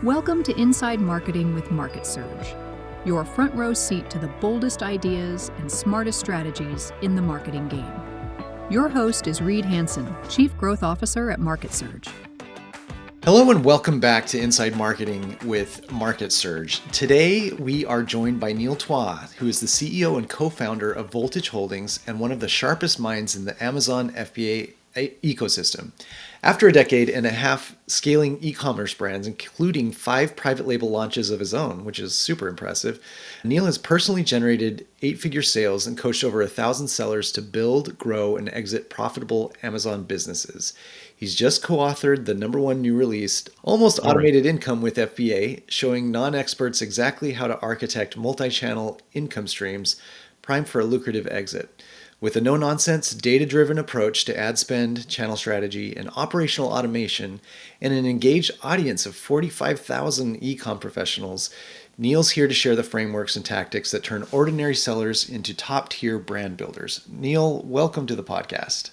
Welcome to Inside Marketing with Market Surge, your front row seat to the boldest ideas and smartest strategies in the marketing game. Your host is Reed Hansen, Chief Growth Officer at Market Surge. Hello and welcome back to Inside Marketing with Market Surge. Today we are joined by Neil Twa, who is the CEO and co-founder of Voltage Holdings and one of the sharpest minds in the Amazon FBA ecosystem. After a decade and a half scaling e-commerce brands, including 5 private label launches of his own, which is super impressive, Neil has personally generated 8-figure sales and coached over 1,000 sellers to build, grow, and exit profitable Amazon businesses. He's just co-authored the #1 new release, Almost Automated Income with FBA, showing non-experts exactly how to architect multi-channel income streams, primed for a lucrative exit. With a no-nonsense, data-driven approach to ad spend, channel strategy, and operational automation, and an engaged audience of 45,000 e-com professionals, Neil's here to share the frameworks and tactics that turn ordinary sellers into top-tier brand builders. Neil, welcome to the podcast.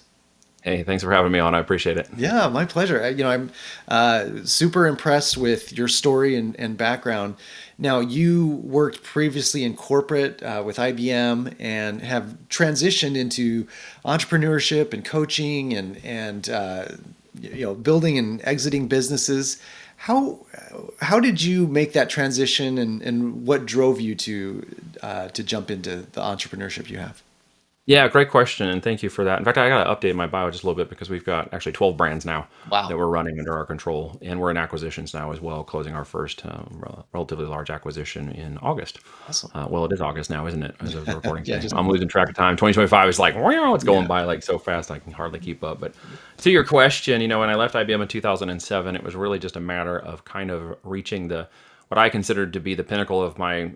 Hey, thanks for having me on. I appreciate it. Yeah, my pleasure. I'm super impressed with your story and background. Now, you worked previously in corporate with IBM and have transitioned into entrepreneurship and coaching and building and exiting businesses. How did you make that transition, and what drove you to jump into the entrepreneurship you have? Yeah, great question, and thank you for that. In fact, I got to update my bio just a little bit because we've got actually 12 brands now that we're running under our control, and we're in acquisitions now as well, closing our first relatively large acquisition in August. Awesome. Well, it is August now, isn't it, as of recording today? just- I'm losing track of time. 2025 is like, wow, it's going by like so fast I can hardly keep up. But to your question, when I left IBM in 2007, it was really just a matter of kind of reaching what I considered to be the pinnacle of my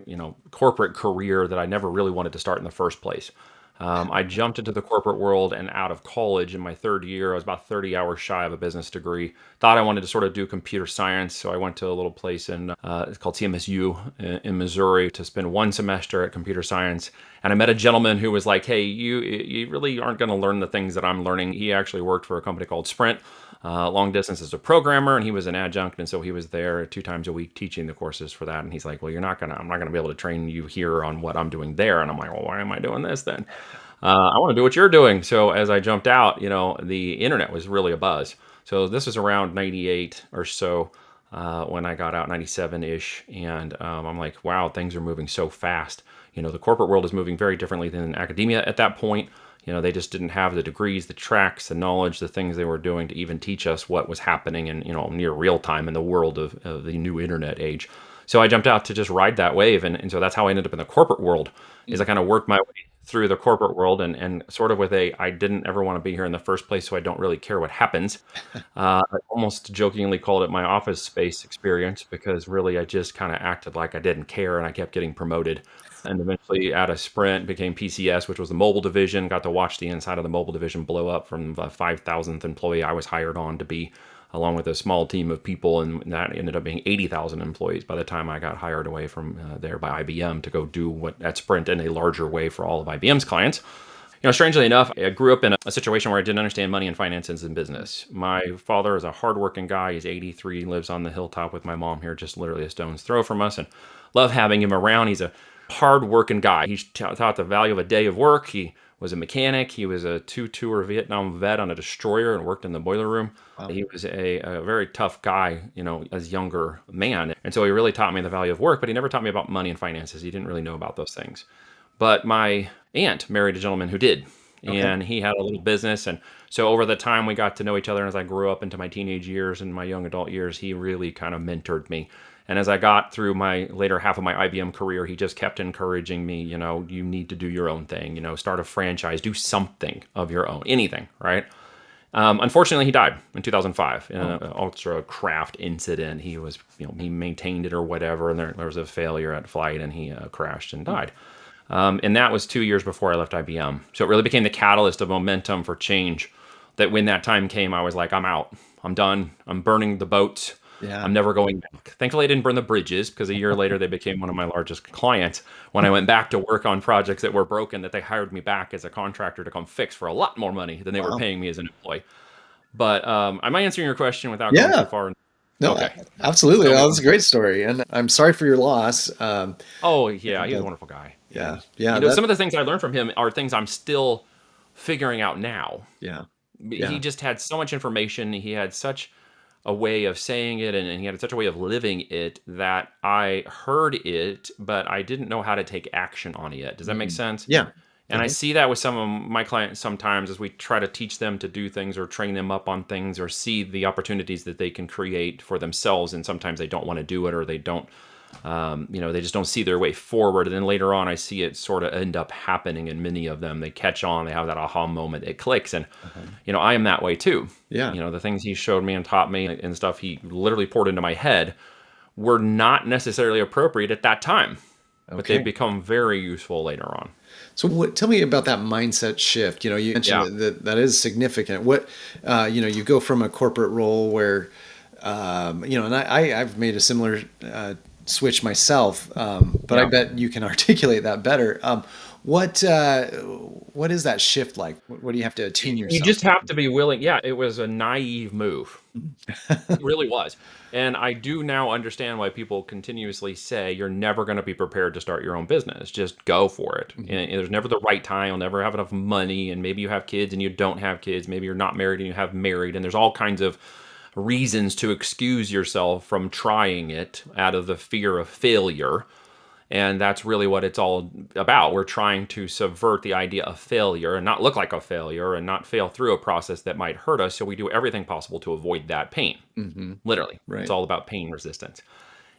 corporate career that I never really wanted to start in the first place. I jumped into the corporate world, and out of college in my third year, I was about 30 hours shy of a business degree. Thought I wanted to sort of do computer science, so I went to a little place it's called CMSU in Missouri to spend 1 semester at computer science. And I met a gentleman who was like, hey, you really aren't going to learn the things that I'm learning. He actually worked for a company called Sprint, long distance as a programmer, and he was an adjunct, and so he was there 2 times a week teaching the courses for that. And he's like, well, I'm not gonna be able to train you here on what I'm doing there. And I'm like, well, why am I doing this then? I want to do what you're doing. So as I jumped out, the internet was really a buzz. So this was around 98 or so when I got out, 97-ish. And I'm like, wow, things are moving so fast. The corporate world is moving very differently than academia at that point. They just didn't have the degrees, the tracks, the knowledge, the things they were doing to even teach us what was happening in, near real time in the world of the new internet age. So I jumped out to just ride that wave. And so that's how I ended up in the corporate world, is I kind of worked my way through the corporate world and sort of with I didn't ever want to be here in the first place, so I don't really care what happens. I almost jokingly called it my office space experience because really I just kind of acted like I didn't care, and I kept getting promoted. And eventually out of Sprint became PCS, which was the mobile division. Got to watch the inside of the mobile division blow up from the 5,000th employee I was hired on to be, along with a small team of people, and that ended up being 80,000 employees by the time I got hired away from there by IBM to go do what at Sprint in a larger way for all of IBM's clients. Strangely enough, I grew up in a situation where I didn't understand money and finances and business. My father is a hardworking guy. He's 83, lives on the hilltop with my mom here, just literally a stone's throw from us, and love having him around. He's a hard-working guy. He taught the value of a day of work. He was a mechanic. He was a 2-tour Vietnam vet on a destroyer and worked in the boiler room. Wow. He was a very tough guy, as a younger man. And so he really taught me the value of work, but he never taught me about money and finances. He didn't really know about those things. But my aunt married a gentleman who did. Okay. And he had a little business. And so over the time we got to know each other, and as I grew up into my teenage years and my young adult years, he really kind of mentored me. And as I got through my later half of my IBM career, he just kept encouraging me, you need to do your own thing, start a franchise, do something of your own, anything, right? Unfortunately, he died in 2005 in an ultra craft incident. He was, he maintained it or whatever, and there was a failure at flight, and he crashed and died. And that was 2 years before I left IBM. So it really became the catalyst of momentum for change, that when that time came, I was like, I'm out. I'm done. I'm burning the boats. Yeah. I'm never going back. Thankfully, I didn't burn the bridges, because a year later, they became one of my largest clients when I went back to work on projects that were broken, that they hired me back as a contractor to come fix for a lot more money than they were paying me as an employee. But am I answering your question without going too far? No, Okay. absolutely. Tell me. Well, that's a great story, and I'm sorry for your loss. Oh yeah, he was a But wonderful guy. yeah, And yeah, some of the things I learned from him are things I'm still figuring out now. yeah, He yeah. just had so much information. He had such a way of saying it, and he had such a way of living it that I heard it, but I didn't know how to take action on it. Does that make Mm. sense? Yeah, And I uh-huh. see that with some of my clients sometimes as we try to teach them to do things or train them up on things or see the opportunities that they can create for themselves. And sometimes they don't want to do it, or they don't, they just don't see their way forward. And then later on, I see it sort of end up happening in many of them. They catch on, they have that aha moment, it clicks. And, Uh-huh. I am that way too. Yeah. The things he showed me and taught me and stuff he literally poured into my head were not necessarily appropriate at that time, but they've Okay. become very useful later on. So tell me about that mindset shift. You mentioned Yeah. that is significant. You go from a corporate role where, and I've made a similar switch myself, but I Yeah. bet you can articulate that better. What what is that shift like? What do you have to attune You yourself just have to be willing. Yeah, it was a naive move. It to? really was. And I do now understand why people continuously say you're never going to be prepared to start your own business. Just go for it. Mhm. And there's never the right time. You'll never have enough money. And maybe you have kids and you don't have kids. Maybe you're not married and you have married. And there's all kinds of reasons to excuse yourself from trying it out of the fear of failure. And that's really what it's all about. We're trying to subvert the idea of failure and not look like a failure and not fail through a process that might hurt us. So we do everything possible to avoid that pain. Hmm. Literally, it's Right. all about pain resistance.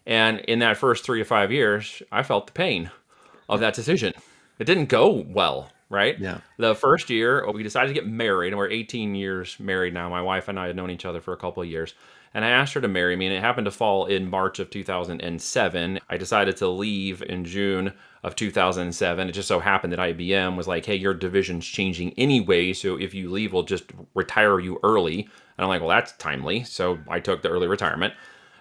And in that first 3 to 5 years, I felt the pain of that decision. It didn't go well, right? Yeah. The first year, we decided to get married, and we're 18 years married now. My wife and I had known each other for a couple of years. And I asked her to marry me, and it happened to fall in March of 2007. I decided to leave in June of 2007. It just so happened that IBM was like, hey, your division's changing anyway, so if you leave, we'll just retire you early. And I'm like, well, that's timely. So I took the early retirement.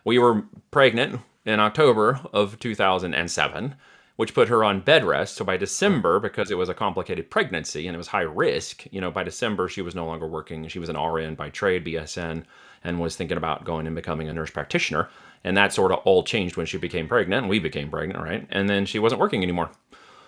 We were pregnant in October of 2007, which put her on bed rest. So by December, because it was a complicated pregnancy and it was high risk, by December, she was no longer working. She was an RN by trade, BSN, and was thinking about going and becoming a nurse practitioner. And that sort of all changed when she became pregnant, and we became pregnant, right? And then she wasn't working anymore.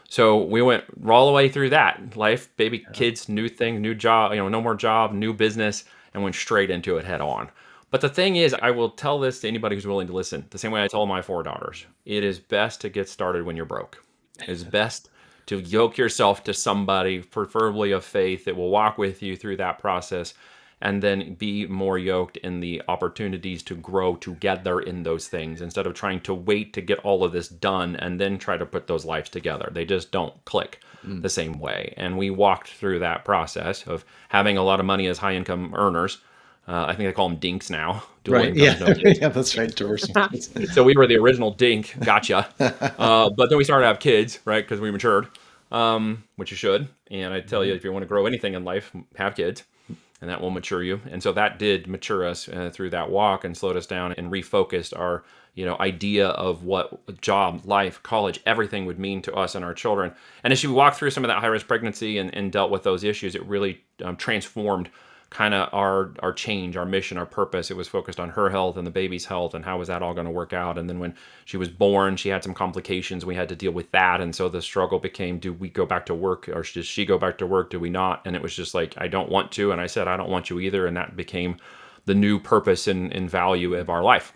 So we went all the way through that life, baby, kids, new thing, new job, no more job, new business, and went straight into it head on. But the thing is, I will tell this to anybody who's willing to listen, the same way I tell my 4 daughters. It is best to get started when you're broke. It's best to yoke yourself to somebody, preferably of faith, that will walk with you through that process, and then be more yoked in the opportunities to grow together in those things instead of trying to wait to get all of this done and then try to put those lives together. They just don't click Mm. the same way. And we walked through that process of having a lot of money as high income earners. I think they call them dinks now. Dual Right. incomes, Yeah. no dinks. Yeah. That's right. Diversity. So we were the original dink. Gotcha. But then we started to have kids, right? Because we matured, which you should. And I tell you, if you want to grow anything in life, have kids, and that will mature you. And so that did mature us through that walk and slowed us down and refocused our, idea of what job, life, college, everything would mean to us and our children. And as she walked through some of that high risk pregnancy and dealt with those issues, it really transformed kind of our change, our mission, our purpose. It was focused on her health and the baby's health and how was that all going to work out. And then when she was born, she had some complications. We had to deal with that. And so the struggle became, do we go back to work, or does she go back to work? Do we not? And it was just like, I don't want to. And I said, I don't want you either. And that became the new purpose and value of our life,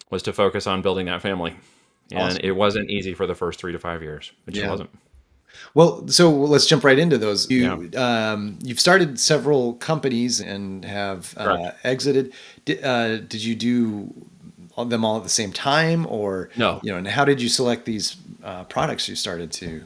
was to focus on building that family. And Awesome. it wasn't easy for the first 3 to 5 years. It just Yeah. wasn't. Well, so let's jump right into those. Yeah. You've started several companies and have Correct. exited. Did you do them all at the same time, or No. and how did you select these products you started to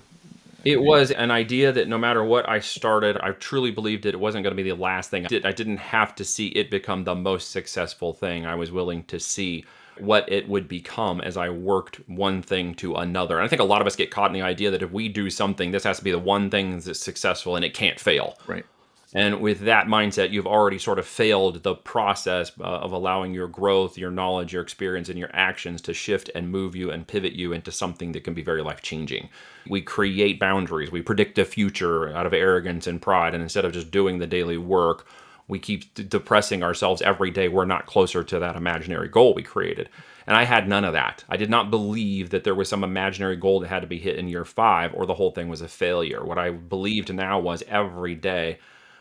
It create? was an idea that no matter what I started, I truly believed that it wasn't going to be the last thing. I didn't have to see it become the most successful thing. I was willing to see what it would become as I worked one thing to another. And I think a lot of us get caught in the idea that if we do something, this has to be the one thing that's successful and it can't fail. Right. And with that mindset, you've already sort of failed the process of allowing your growth, your knowledge, your experience, and your actions to shift and move you and pivot you into something that can be very life-changing. We create boundaries. We predict the future out of arrogance and pride. And instead of just doing the daily work, we keep depressing ourselves every day. We're not closer to that imaginary goal we created. And I had none of that. I did not believe that there was some imaginary goal that had to be hit in year 5 or the whole thing was a failure. What I believed now was every day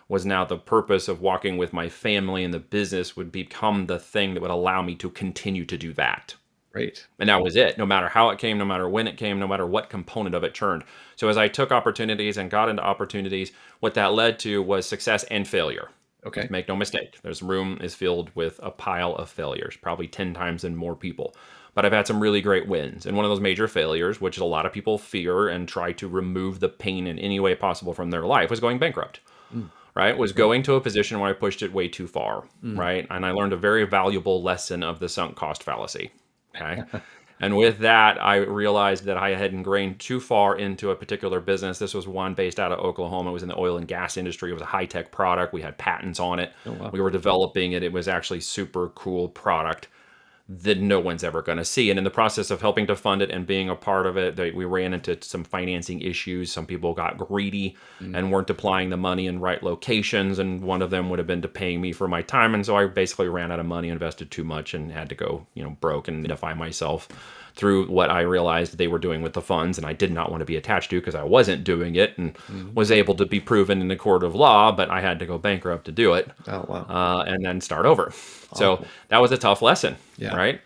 was now the purpose of walking with my family, and the business would become the thing that would allow me to continue to do that. Right. And that was it. No matter how it came, no matter when it came, no matter what component of it turned. So as I took opportunities and got into opportunities, what that led to was success and failure. Okay. Make no mistake. There's room is filled with a pile of failures, probably 10 times and more people. But I've had some really great wins. And one of those major failures, which a lot of people fear and try to remove the pain in any way possible from their life, was going bankrupt. Right? Was going to a position where I pushed it way too far. Right? And I learned a very valuable lesson of the sunk cost fallacy. Okay. And with that, I realized that I had ingrained too far into a particular business. This was one based out of Oklahoma. It was in the oil and gas industry. It was a high-tech product. We had patents on it. Oh, wow. We were developing it. It was actually super cool product that no one's ever going to see. And in the process of helping to fund it and being a part of it, we ran into some financing issues. Some people got greedy and weren't applying the money in right locations. And one of them would have been to paying me for my time. And so I basically ran out of money, invested too much, and had to go, broke and identify myself through what I realized they were doing with the funds, and I did not want to be attached to because I wasn't doing it, and was able to be proven in the court of law, but I had to go bankrupt to do it. Oh, wow. And then start over. So that was a tough lesson, right?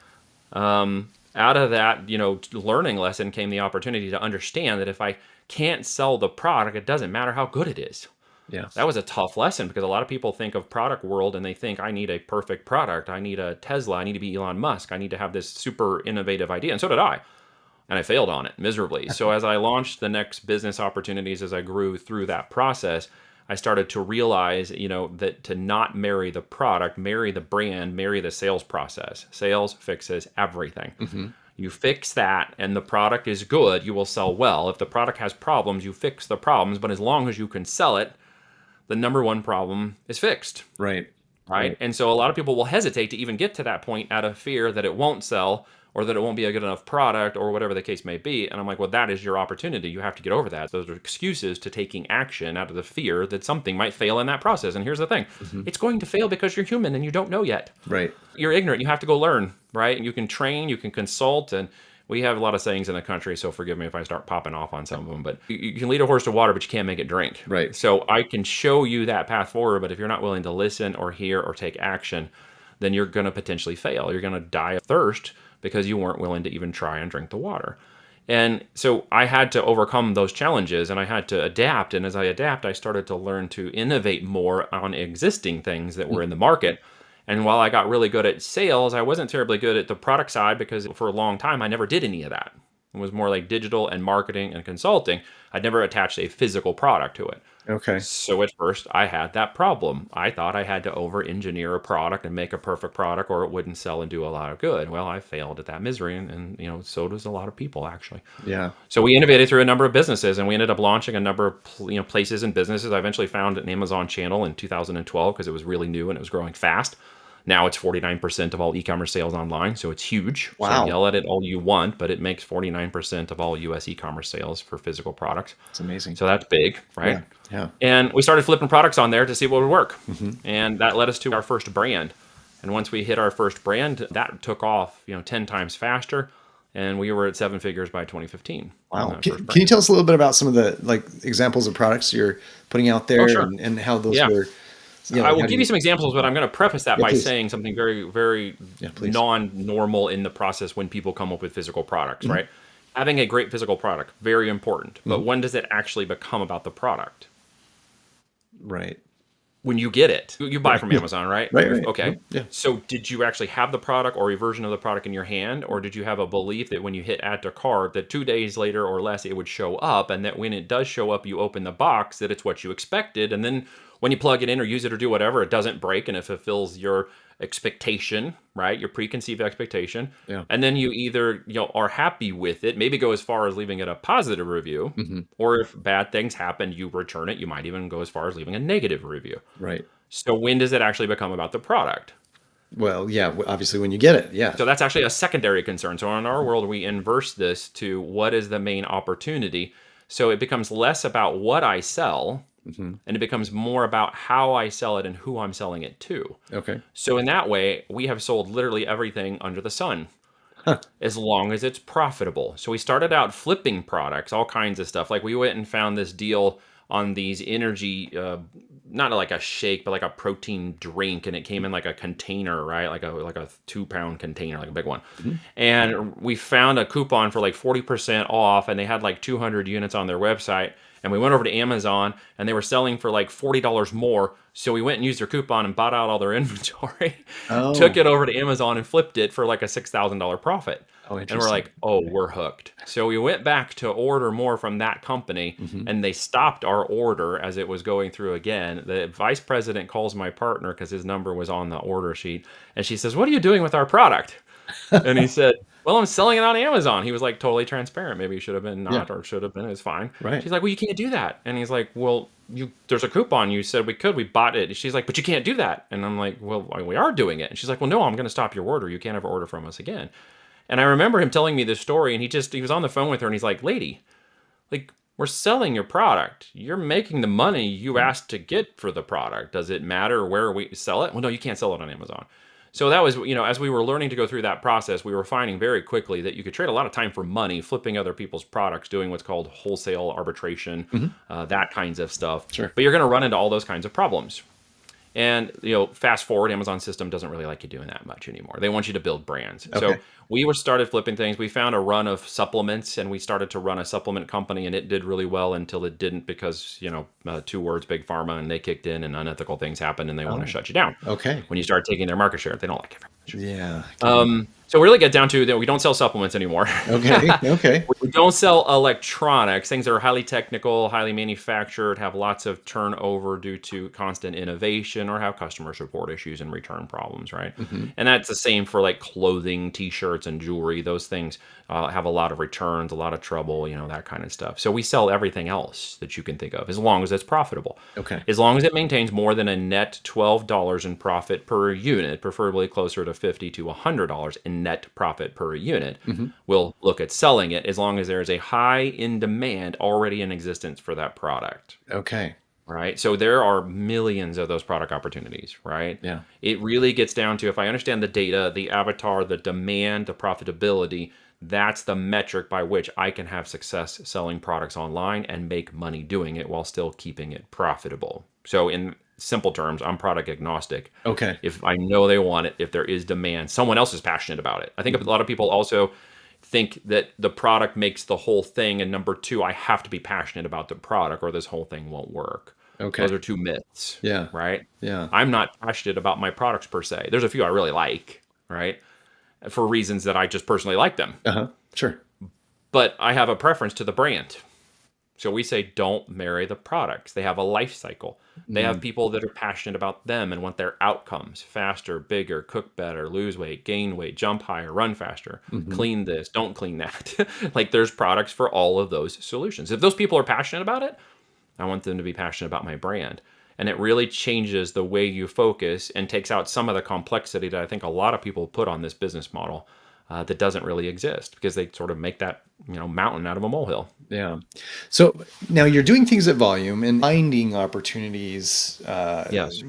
Out of that, learning lesson came the opportunity to understand that if I can't sell the product, it doesn't matter how good it is. Yeah. That was a tough lesson because a lot of people think of product world and they think I need a perfect product. I need a Tesla. I need to be Elon Musk. I need to have this super innovative idea. And so did I. And I failed on it miserably. So as I launched the next business opportunities, as I grew through that process, I started to realize, that to not marry the product, marry the brand, marry the sales process. Sales fixes everything. You fix that and the product is good, you will sell well. If the product has problems, you fix the problems. But as long as you can sell it, the number one problem is fixed. Right. Right. And so a lot of people will hesitate to even get to that point out of fear that it won't sell or that it won't be a good enough product or whatever the case may be. And I'm like, well, that is your opportunity. You have to get over that. Those are excuses to taking action out of the fear that something might fail in that process. And here's the thing. It's going to fail because you're human and you don't know yet. Right. You're ignorant. You have to go learn, right? And you can train, you can consult, and we have a lot of sayings in the country, so forgive me if I start popping off on some of them, but you can lead a horse to water, but you can't make it drink. Right. So I can show you that path forward, but if you're not willing to listen or hear or take action, then you're going to potentially fail. You're going to die of thirst because you weren't willing to even try and drink the water. And so I had to overcome those challenges and I had to adapt. And as I adapt, I started to learn to innovate more on existing things that were in the market. And while I got really good at sales, I wasn't terribly good at the product side because for a long time, I never did any of that. It was more like digital and marketing and consulting. I'd never attached a physical product to it. Okay. So at first, I had that problem. I thought I had to over-engineer a product and make a perfect product or it wouldn't sell and do a lot of good. Well, I failed at that misery, and so does a lot of people, actually. Yeah. So we innovated through a number of businesses, and we ended up launching a number of places and businesses. I eventually found an Amazon channel in 2012 because it was really new and it was growing fast. Now it's 49% of all e-commerce sales online, so it's huge. Wow. So yell at it all you want, but it makes 49% of all U.S. e-commerce sales for physical products. It's amazing. So that's big, right? Yeah. And we started flipping products on there to see what would work. And that led us to our first brand. And once we hit our first brand, that took off, 10 times faster. And we were at 7 figures by 2015. Wow. Can you tell us a little bit about some of the examples of products you're putting out there and how those were? I will give you some examples, but I'm going to preface that by please. saying something very, very non-normal in the process when people come up with physical products, right? Having a great physical product, very important. But when does it actually become about the product? Right. When you get it. You buy from Amazon, right? Right. Okay. Yeah. So did you actually have the product or a version of the product in your hand? Or did you have a belief that when you hit add to cart, that 2 days later or less, it would show up, and that when it does show up, you open the box, that it's what you expected, and then when you plug it in or use it or do whatever, it doesn't break and it fulfills your expectation, right? Your preconceived expectation. Yeah. And then you either are happy with it, maybe go as far as leaving it a positive review, or if bad things happen, you return it. You might even go as far as leaving a negative review. Right. So when does it actually become about the product? Well, yeah, obviously when you get it, yeah. So that's actually a secondary concern. So in our world, we inverse this to what is the main opportunity. So it becomes less about what I sell And it becomes more about how I sell it and who I'm selling it to. Okay. So in that way, we have sold literally everything under the sun as long as it's profitable. So we started out flipping products, all kinds of stuff. Like we went and found this deal on these energy, not like a shake, but like a protein drink, and it came in like a container, right? Like a 2-pound container, like a big one. And we found a coupon for like 40% off, and they had like 200 units on their website. And we went over to Amazon, and they were selling for like $40 more. So we went and used their coupon and bought out all their inventory, took it over to Amazon and flipped it for like a $6,000 profit. Oh, And we're interesting. like, oh, we're hooked. So we went back to order more from that company, and they stopped our order as it was going through again. The vice president calls my partner because his number was on the order sheet, and she says, "What are you doing with our product?" And he said, "Well, I'm selling it on Amazon." He was like totally transparent. Maybe he should have been not, or should have been. It's fine. Right. She's like, "Well, you can't do that." And he's like, "Well, there's a coupon. You said we could. We bought it." She's like, "But you can't do that." And I'm like, "Well, we are doing it." And she's like, "Well, no, I'm going to stop your order. You can't ever order from us again." And I remember him telling me this story, and he was on the phone with her, and he's like, "Lady, like, we're selling your product. You're making the money you asked to get for the product. Does it matter where we sell it?" "Well, no, you can't sell it on Amazon." So that was, as we were learning to go through that process, we were finding very quickly that you could trade a lot of time for money, flipping other people's products, doing what's called wholesale arbitration, that kinds of stuff. Sure. But you're going to run into all those kinds of problems. And, fast forward, Amazon system doesn't really like you doing that much anymore. They want you to build brands. So Okay. we started flipping things. We found a run of supplements, and we started to run a supplement company, and it did really well until it didn't because, 2 words, big pharma, and they kicked in and unethical things happened, and they want to shut you down. Okay. When you start taking their market share, they don't like it very much. Yeah. So we really get down to that we don't sell supplements anymore. Okay. Okay. We don't sell electronics, things that are highly technical, highly manufactured, have lots of turnover due to constant innovation, or have customers report issues and return problems, right? And that's the same for like clothing, t-shirts, and jewelry. Those things have a lot of returns, a lot of trouble, that kind of stuff. So we sell everything else that you can think of, as long as it's profitable. Okay. As long as it maintains more than a net $12 in profit per unit, preferably closer to $50 to $100 in net profit per unit, we'll look at selling it, as long as there is a high in demand already in existence for that product. Okay. Right. So there are millions of those product opportunities, right? Yeah. It really gets down to, if I understand the data, the avatar, the demand, the profitability, that's the metric by which I can have success selling products online and make money doing it while still keeping it profitable. So in simple terms, I'm product agnostic. Okay. If I know they want it, if there is demand, someone else is passionate about it. I think a lot of people also think that the product makes the whole thing, and number two, I have to be passionate about the product or this whole thing won't work. Okay. Those are two myths. Yeah. Right? Yeah. I'm not passionate about my products per se. There's a few I really like, right? For reasons that I just personally like them. Sure. But I have a preference to the brand. So we say, don't marry the products. They have a life cycle. They have people that are passionate about them and want their outcomes: faster, bigger, cook better, lose weight, gain weight, jump higher, run faster, clean this, don't clean that. Like, there's products for all of those solutions. If those people are passionate about it, I want them to be passionate about my brand. And it really changes the way you focus and takes out some of the complexity that I think a lot of people put on this business model that doesn't really exist, because they sort of make that mountain out of a molehill. Yeah. So now you're doing things at volume and finding opportunities, Yes.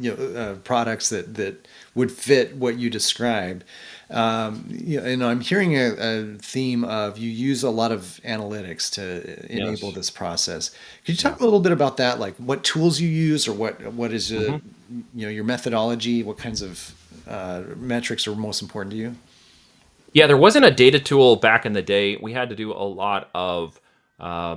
products that would fit what you described. And I'm hearing a theme of you use a lot of analytics to enable Yes. this process. Could you talk a little bit about that? Like what tools you use, or what is your methodology? What kinds of metrics are most important to you? Yeah, there wasn't a data tool back in the day. We had to do a lot of, how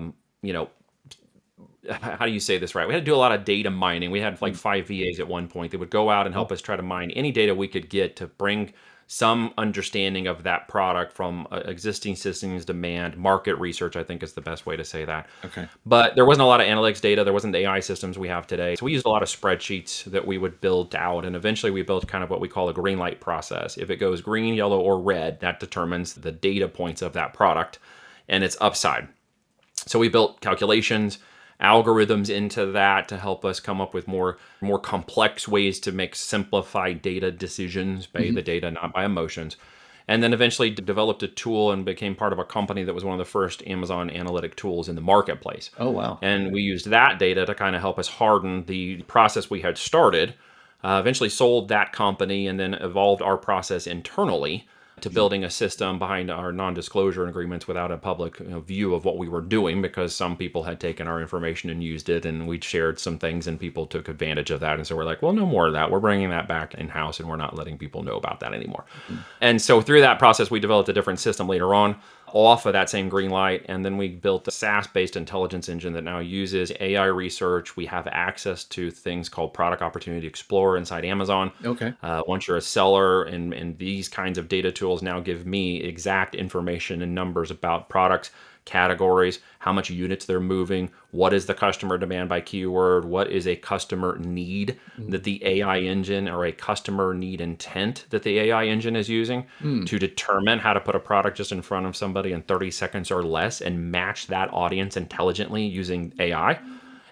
do you say this right? We had to do a lot of data mining. We had like 5 VAs at one point that would go out and help us try to mine any data we could get to bring some understanding of that product from existing systems, demand, market research, I think is the best way to say that. Okay. But there wasn't a lot of analytics data. There wasn't the AI systems we have today. So we used a lot of spreadsheets that we would build out. And eventually we built kind of what we call a green light process. If it goes green, yellow, or red, that determines the data points of that product and its upside. So we built calculations, algorithms into that to help us come up with more complex ways to make simplified data decisions by the data, not by emotions. and then eventually developed a tool and became part of a company that was one of the first Amazon analytic tools in the marketplace. Oh, wow. And we used that data to kind of help us harden the process we had started. Eventually sold that company and then evolved our process internally to building a system behind our non-disclosure agreements without a public view of what we were doing, because some people had taken our information and used it, and we'd shared some things and people took advantage of that. And so we're like, well, no more of that. We're bringing that back in-house and we're not letting people know about that anymore. And so through that process, we developed a different system later on off of that same green light. And then we built a SaaS-based intelligence engine that now uses AI research. We have access to things called Product Opportunity Explorer inside Amazon. Okay. Once you're a seller, and these kinds of data tools now give me exact information and numbers about products, categories, how much units they're moving, what is the customer demand by keyword, what is a customer need that the AI engine, or a customer need intent that the AI engine is using to determine how to put a product just in front of somebody in 30 seconds or less and match that audience intelligently using AI.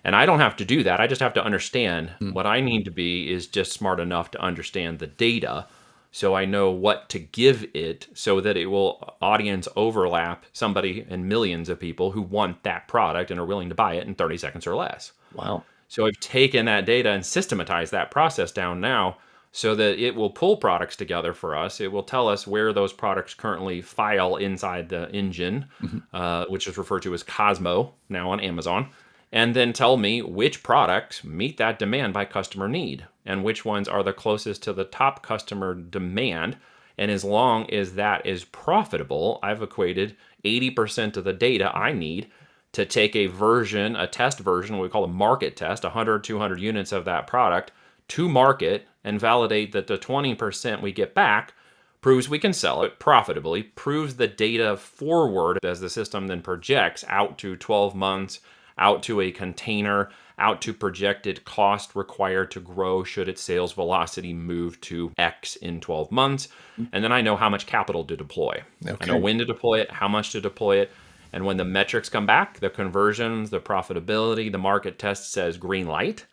And I don't have to do that. I just have to understand what I need to be is just smart enough to understand the data, so I know what to give it so that it will audience overlap somebody and millions of people who want that product and are willing to buy it in 30 seconds or less. Wow. So I've taken that data and systematized that process down now so that it will pull products together for us. It will tell us where those products currently file inside the engine, which is referred to as Cosmo now on Amazon, and then tell me which products meet that demand by customer need and which ones are the closest to the top customer demand. And as long as that is profitable, I've equated 80% of the data I need to take a test version, what we call a market test, 100, 200 units of that product to market, and validate that the 20% we get back proves we can sell it profitably, proves the data forward as the system then projects out to 12 months, out to a container, out to projected cost required to grow should its sales velocity move to X in 12 months. And then I know how much capital to deploy. Okay. I know when to deploy it, how much to deploy it. And when the metrics come back, the conversions, the profitability, the market test says green light,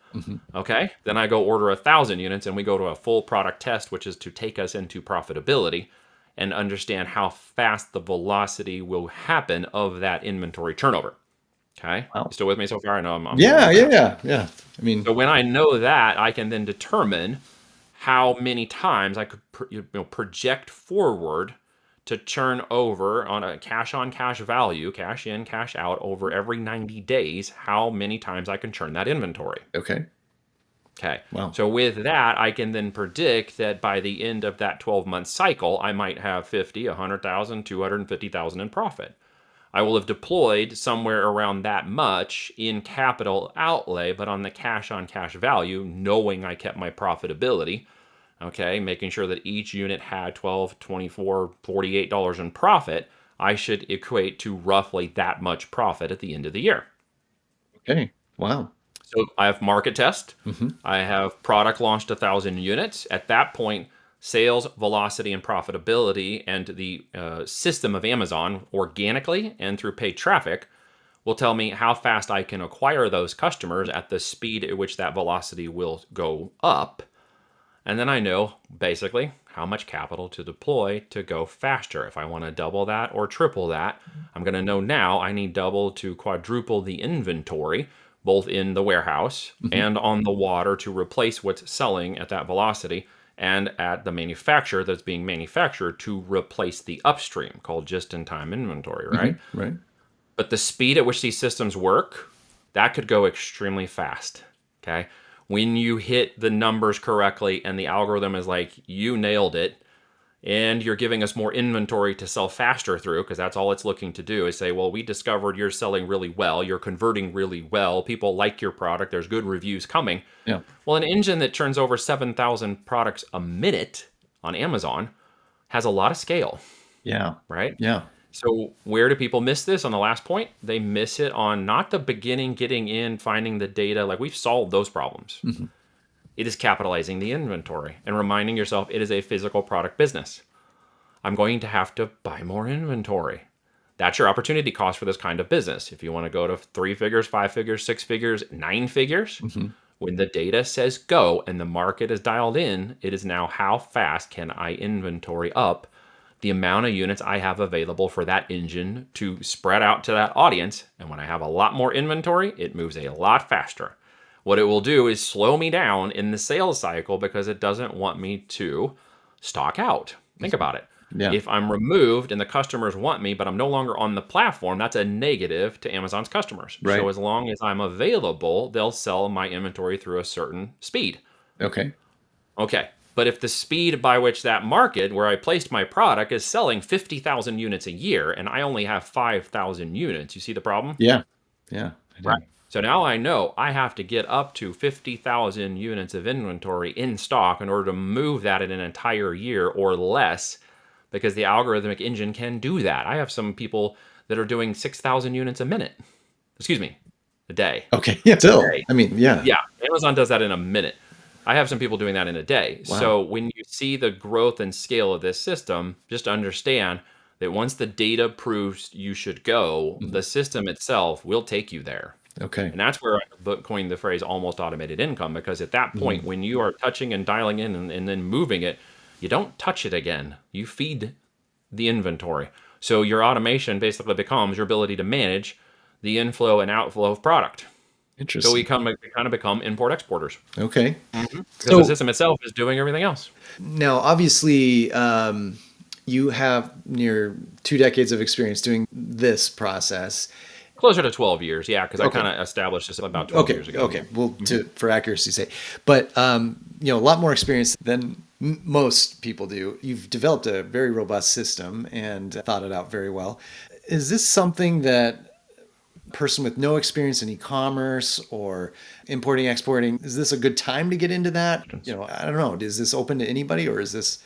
okay, then I go order 1,000 units and we go to a full product test, which is to take us into profitability and understand how fast the velocity will happen of that inventory turnover. Okay. Wow. You still with me so far? I know I'm Yeah. I mean, So when I know that, I can then determine how many times I could project forward to churn over on a cash on cash value, cash in, cash out over every 90 days, how many times I can churn that inventory. okay. Okay. Wow. So with that, I can then predict that by the end of that 12-month cycle, I might have 50, 100,000, 250,000 in profit. I will have deployed somewhere around that much in capital outlay, but on the cash on cash value, knowing I kept my profitability, okay, making sure that each unit had $12, $24, $48 in profit, I should equate to roughly that much profit at the end of the year. Okay. Wow. So I have market test. I have product launched 1,000 units. At that point, sales, velocity, and profitability, and the system of Amazon organically and through paid traffic will tell me how fast I can acquire those customers at the speed at which that velocity will go up. And then I know basically how much capital to deploy to go faster. If I want to double that or triple that, I'm going to know now I need double to quadruple the inventory, both in the warehouse and on the water, to replace what's selling at that velocity, and at the manufacturer that's being manufactured to replace the upstream, called just-in-time inventory, right? Right. But the speed at which these systems work, that could go extremely fast, okay? When you hit the numbers correctly and the algorithm is like, you nailed it, and you're giving us more inventory to sell faster through, because that's all it's looking to do, is say, well, we discovered you're selling really well, you're converting really well, people like your product, there's good reviews coming. Yeah. Well, an engine that turns over 7,000 products a minute on Amazon has a lot of scale, Yeah. right? Yeah. So where do people miss this on the last point? They miss it on not the beginning, getting in, finding the data. Like, we've solved those problems. It is capitalizing the inventory and reminding yourself it is a physical product business. I'm going to have to buy more inventory. That's your opportunity cost for this kind of business. If you want to go to 3 figures, 5 figures, 6 figures, 9 figures, when the data says go and the market is dialed in, it is now how fast can I inventory up the amount of units I have available for that engine to spread out to that audience. And when I have a lot more inventory, it moves a lot faster. What it will do is slow me down in the sales cycle because it doesn't want me to stock out. Think about it. Yeah. If I'm removed and the customers want me, but I'm no longer on the platform, that's a negative to Amazon's customers. Right. So as long as I'm available, they'll sell my inventory through a certain speed. Okay. Okay. But if the speed by which that market where I placed my product is selling 50,000 units a year and I only have 5,000 units, you see the problem? Yeah. Yeah. I do. Right. So now I know I have to get up to 50,000 units of inventory in stock in order to move that in an entire year or less, because the algorithmic engine can do that. I have some people that are doing 6,000 units a minute. Excuse me, a day. Okay. Yeah. Still. Day. I mean, yeah. Yeah, Amazon does that in a minute. I have some people doing that in a day. Wow. So when you see the growth and scale of this system, just understand that once the data proves you should go, the system itself will take you there. Okay. And that's where I coined the phrase almost automated income, because at that point, when you are touching and dialing in and then moving it, you don't touch it again. You feed the inventory. So your automation basically becomes your ability to manage the inflow and outflow of product. Interesting. So we kind of become import exporters. Okay. Because So the system itself is doing everything else. now, obviously, you have near 2 decades of experience doing this process. Closer to 12 years, yeah, because I Okay. kind of established this about 12 Okay. years ago. Okay. Well, for accuracy's sake, but a lot more experience than most people do. You've developed a very robust system and thought it out very well. Is this something that a person with no experience in e-commerce or importing, exporting, is this a good time to get into that? I don't know. Is this open to anybody, or is this?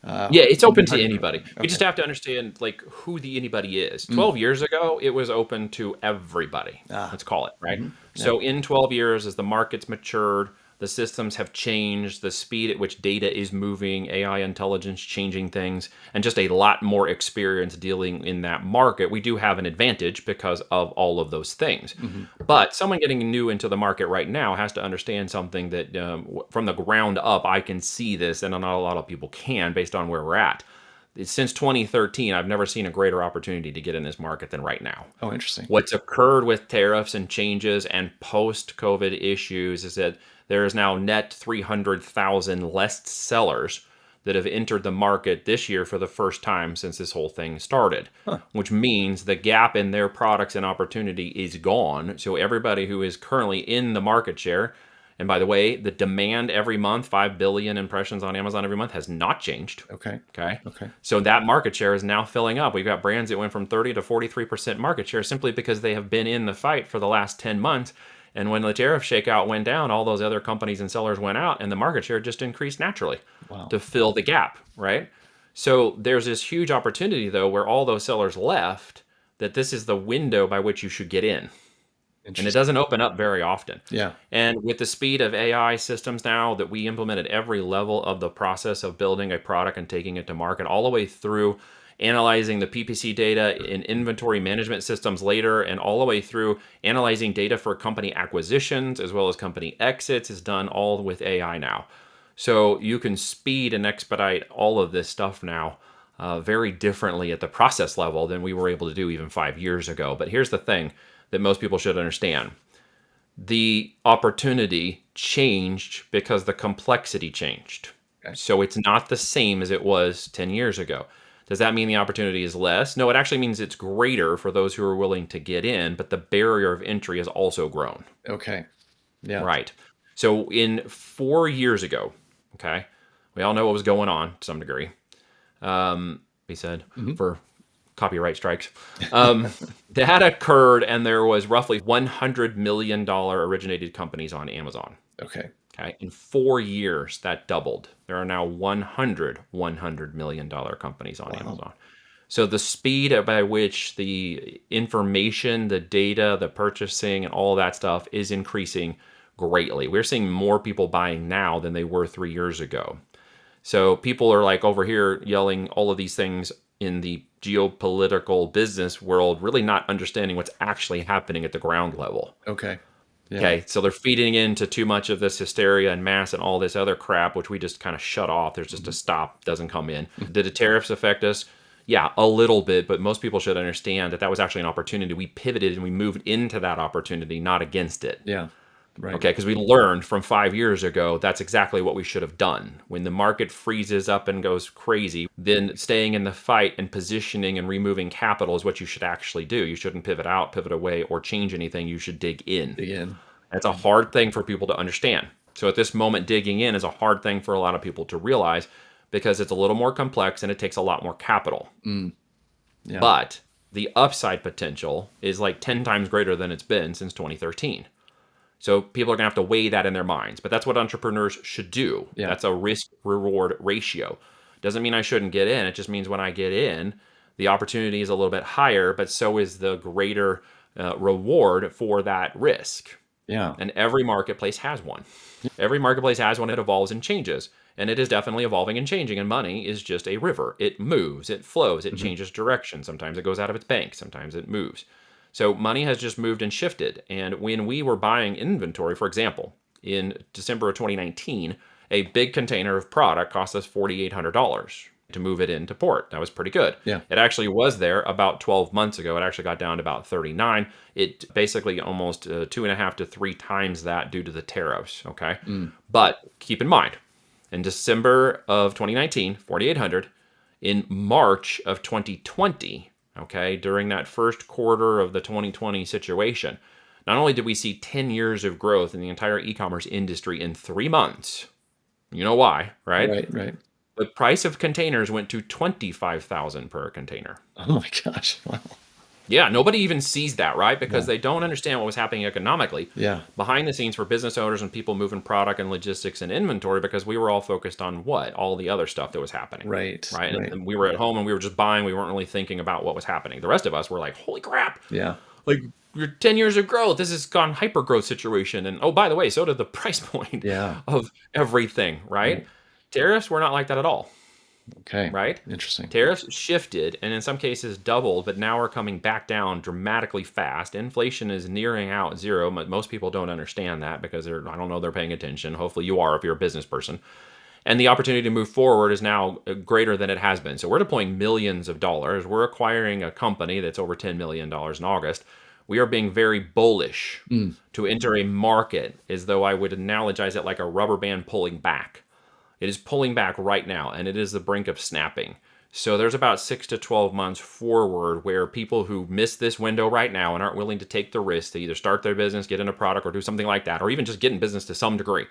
Yeah, it's open to anybody. You just have to understand who the anybody is. 12 years ago, it was open to everybody. Let's call it, right? So in 12 years, as the market's matured, the systems have changed, the speed at which data is moving, AI intelligence changing things, and just a lot more experience dealing in that market, we do have an advantage because of all of those things. But someone getting new into the market right now has to understand something that from the ground up, I can see this, and not a lot of people can based on where we're at. Since 2013, I've never seen a greater opportunity to get in this market than right now. Oh, interesting. What's occurred with tariffs and changes and post-COVID issues is that there is now net 300,000 less sellers that have entered the market this year for the first time since this whole thing started, which means the gap in their products and opportunity is gone. So everybody who is currently in the market share, and by the way, the demand every month, 5 billion impressions on Amazon every month, has not changed. Okay. Okay. Okay. So that market share is now filling up. We've got brands that went from 30 to 43% market share simply because they have been in the fight for the last 10 months. And when the tariff shakeout went down, all those other companies and sellers went out, and the market share just increased naturally to fill the gap, right? So there's this huge opportunity, though, where all those sellers left, that this is the window by which you should get in. And it doesn't open up very often. Yeah. And with the speed of AI systems now that we implement at every level of the process of building a product and taking it to market, all the way through analyzing the PPC data in inventory management systems later, and all the way through analyzing data for company acquisitions as well as company exits, is done all with AI now. So you can speed and expedite all of this stuff now very differently at the process level than we were able to do even 5 years ago. But here's the thing that most people should understand. The opportunity changed because the complexity changed. Okay. So it's not the same as it was 10 years ago. Does that mean the opportunity is less? No, it actually means it's greater for those who are willing to get in, but the barrier of entry has also grown. Okay. Yeah. Right. So in 4 years ago, okay, we all know what was going on to some degree. He said, for copyright strikes. That occurred, and there was roughly $100 million originated companies on Amazon. Okay. Okay. In 4 years, that doubled. There are now $100 million companies on Amazon. So the speed by which the information, the data, the purchasing, and all that stuff is increasing greatly. We're seeing more people buying now than they were 3 years ago. So people are like over here yelling all of these things in the geopolitical business world, really not understanding what's actually happening at the ground level. Okay. Yeah. Okay, so they're feeding into too much of this hysteria and mass and all this other crap, which we just kind of shut off. There's just a stop, doesn't come in. Did the tariffs affect us? Yeah, a little bit, but most people should understand that that was actually an opportunity. We pivoted and we moved into that opportunity, not against it. Yeah. Right. Okay, because we learned from 5 years ago that's exactly what we should have done. When the market freezes up and goes crazy, then staying in the fight and positioning and removing capital is what you should actually do. You shouldn't pivot out, pivot away, or change anything. You should dig in. Again. That's a hard thing for people to understand. So at this moment, digging in is a hard thing for a lot of people to realize because it's a little more complex and it takes a lot more capital. Yeah. But the upside potential is like 10 times greater than it's been since 2013. So people are going to have to weigh that in their minds. But that's what entrepreneurs should do. Yeah. That's a risk-reward ratio. Doesn't mean I shouldn't get in. It just means when I get in, the opportunity is a little bit higher, but so is the greater reward for that risk. Yeah. And every marketplace has one. Every marketplace has one. It evolves and changes. And it is definitely evolving and changing. And money is just a river. It moves. It flows. It changes direction. Sometimes it goes out of its bank. Sometimes it moves. So money has just moved and shifted. And when we were buying inventory, for example, in December of 2019, a big container of product cost us $4,800 to move it into port. That was pretty good. Yeah. It actually was there about 12 months ago. It actually got down to about 39. It basically almost 2.5 to 3 times that due to the tariffs. Okay. But keep in mind, in December of 2019, 4,800. In March of 2020, okay, during that first quarter of the 2020 situation, not only did we see 10 years of growth in the entire e-commerce industry in 3 months, you know why, right? Right. The price of containers went to $25,000 per container. Oh my gosh. Wow. Yeah, nobody even sees that, right? Because they don't understand what was happening economically. Yeah. Behind the scenes for business owners and people moving product and logistics and inventory, because we were all focused on what? All the other stuff that was happening. Right. And we were at home and we were just buying. We weren't really thinking about what was happening. The rest of us were like, holy crap. Yeah. Like, you're 10 years of growth. This has gone hyper growth situation. And oh, by the way, so did the price point of everything, right? Tariffs were not like that at all. Okay. Right? Interesting. Tariffs shifted and in some cases doubled, but now are coming back down dramatically fast. Inflation is nearing out zero. Most people don't understand that because I don't know, they're paying attention. Hopefully you are if you're a business person. And the opportunity to move forward is now greater than it has been. So we're deploying millions of dollars. We're acquiring a company that's over $10 million in August. We are being very bullish to enter a market as though I would analogize it like a rubber band pulling back. It is pulling back right now, and it is the brink of snapping. So there's about 6 to 12 months forward where people who miss this window right now and aren't willing to take the risk to either start their business, get in a product, or do something like that, or even just get in business to some degree,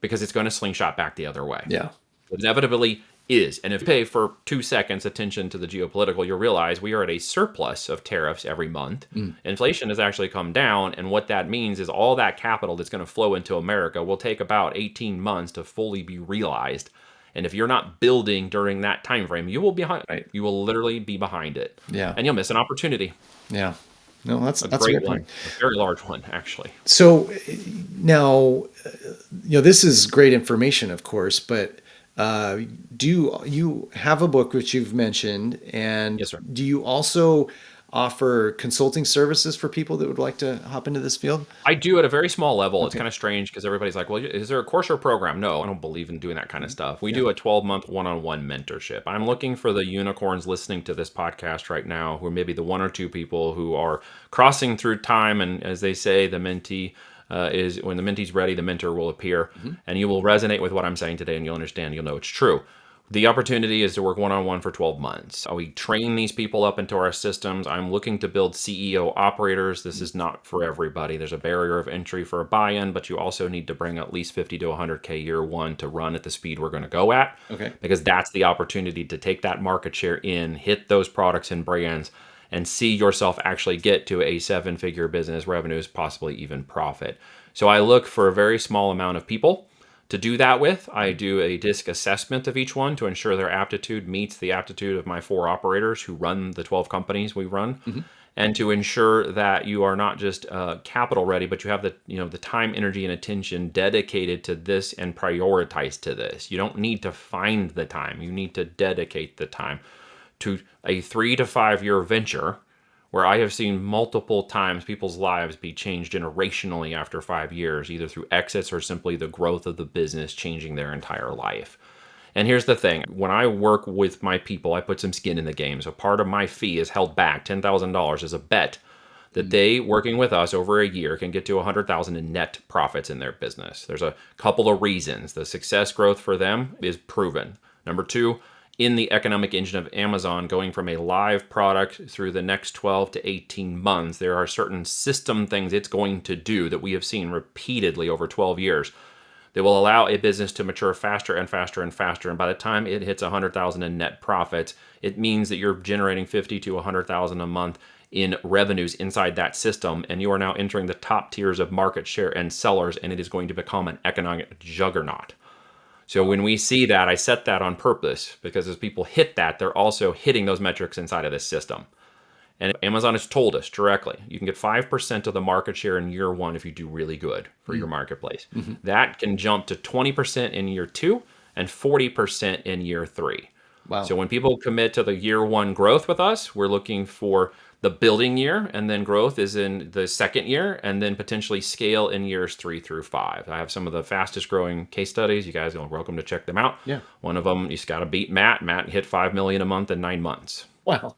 because it's going to slingshot back the other way. Yeah. It inevitably is. And if you pay for 2 seconds attention to the geopolitical, you'll realize we are at a surplus of tariffs every month. Inflation has actually come down. And what that means is all that capital that's going to flow into America will take about 18 months to fully be realized. And if you're not building during that time frame, you will be behind. Right. You will literally be behind it. Yeah. And you'll miss an opportunity. Yeah. No, that's a Great great one. point. A very large one, actually. So now, this is great information, of course, but do you have a book which you've mentioned, and Yes, sir. do you also offer consulting services for people that would like to hop into this field? I do at a very small level. It's kind of strange because everybody's like, well, is there a course or program? No, I don't believe in doing that kind of stuff. We do a 12-month one-on-one mentorship. I'm looking for the unicorns listening to this podcast right now, who are maybe the 1 or 2 people who are crossing through time. And as they say, the mentee is when the mentee's ready, the mentor will appear. And you will resonate with what I'm saying today and you'll understand, you'll know it's true. The opportunity is to work one-on-one for 12 months. We train these people up into our systems. I'm looking to build CEO operators. This is not for everybody. There's a barrier of entry for a buy-in, but you also need to bring at least 50 to 100K year one to run at the speed we're going to go at. Okay. Because that's the opportunity to take that market share in, hit those products and brands, and see yourself actually get to a 7-figure business, revenues, possibly even profit. So I look for a very small amount of people to do that with. I do a DISC assessment of each one to ensure their aptitude meets the aptitude of my 4 operators who run the 12 companies we run, and to ensure that you are not just capital ready, but you have the time, energy, and attention dedicated to this and prioritize to this. You don't need to find the time. You need to dedicate the time to a 3 to 5 year venture where I have seen multiple times people's lives be changed generationally after 5 years, either through exits or simply the growth of the business changing their entire life. And here's the thing. When I work with my people, I put some skin in the game. So part of my fee is held back, $10,000 as a bet that they, working with us over a year, can get to $100,000 in net profits in their business. There's a couple of reasons. The success growth for them is proven. Number two, in the economic engine of Amazon, going from a live product through the next 12 to 18 months, there are certain system things it's going to do that we have seen repeatedly over 12 years. They will allow a business to mature faster and faster and faster. And by the time it hits $100,000 in net profits, it means that you're generating $50,000 to $100,000 a month in revenues inside that system. And you are now entering the top tiers of market share and sellers, and it is going to become an economic juggernaut. So when we see that, I set that on purpose, because as people hit that, they're also hitting those metrics inside of this system. And Amazon has told us directly, you can get 5% of the market share in year one if you do really good for your marketplace. That can jump to 20% in year two and 40% in year three. Wow. So when people commit to the year one growth with us, we're looking for the building year, and then growth is in the second year, and then potentially scale in years 3 through 5. I have some of the fastest growing case studies. You guys are welcome to check them out. Yeah. One of them, you just got to beat Matt. Matt hit $5 million a month in 9 months. Wow.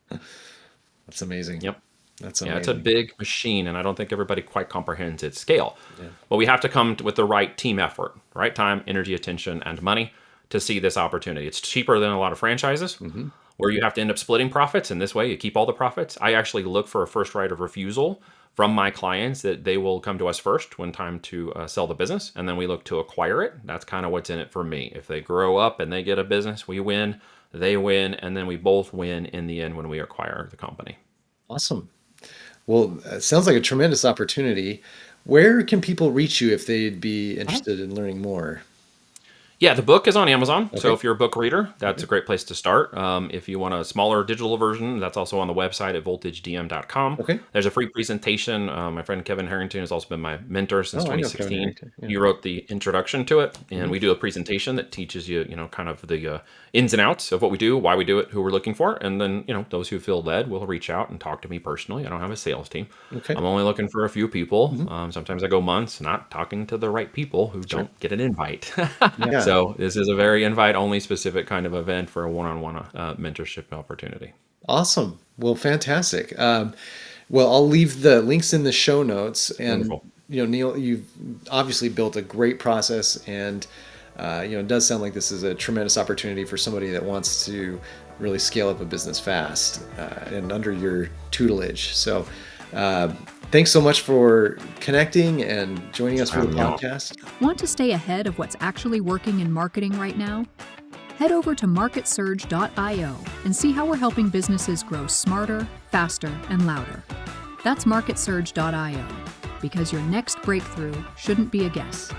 That's amazing. Yep. That's Yeah, amazing. it's a big machine, and I don't think everybody quite comprehends its scale. Yeah. But we have to come with the right team effort, right time, energy, attention, and money to see this opportunity. It's cheaper than a lot of franchises, where you have to end up splitting profits, and this way you keep all the profits. I actually look for a first right of refusal from my clients, that they will come to us first when time to sell the business, and then we look to acquire it. That's kind of what's in it for me. If they grow up and they get a business, we win, they win, and then we both win in the end when we acquire the company. Awesome. Well, it sounds like a tremendous opportunity. Where can people reach you if they'd be interested in learning more? Yeah, the book is on Amazon. Okay. So if you're a book reader, that's a great place to start. If you want a smaller digital version, that's also on the website at voltagedm.com. Okay. There's a free presentation. My friend Kevin Harrington has also been my mentor since Oh, I know Kevin 2016. Harrington, yeah. He wrote the introduction to it, and we do a presentation that teaches you, kind of the ins and outs of what we do, why we do it, who we're looking for. And then, those who feel led will reach out and talk to me personally. I don't have a sales team. Okay. I'm only looking for a few people. Sometimes I go months not talking to the right people who don't get an invite. Yeah. So this is a very invite-only specific kind of event for a one-on-one mentorship opportunity. Awesome. Well, fantastic. Well, I'll leave the links in the show notes. And, Wonderful. Neil, you've obviously built a great process, and, it does sound like this is a tremendous opportunity for somebody that wants to really scale up a business fast and under your tutelage. So thanks so much for connecting and joining us for the podcast. Want to stay ahead of what's actually working in marketing right now? Head over to marketsurge.io and see how we're helping businesses grow smarter, faster, and louder. That's marketsurge.io, because your next breakthrough shouldn't be a guess.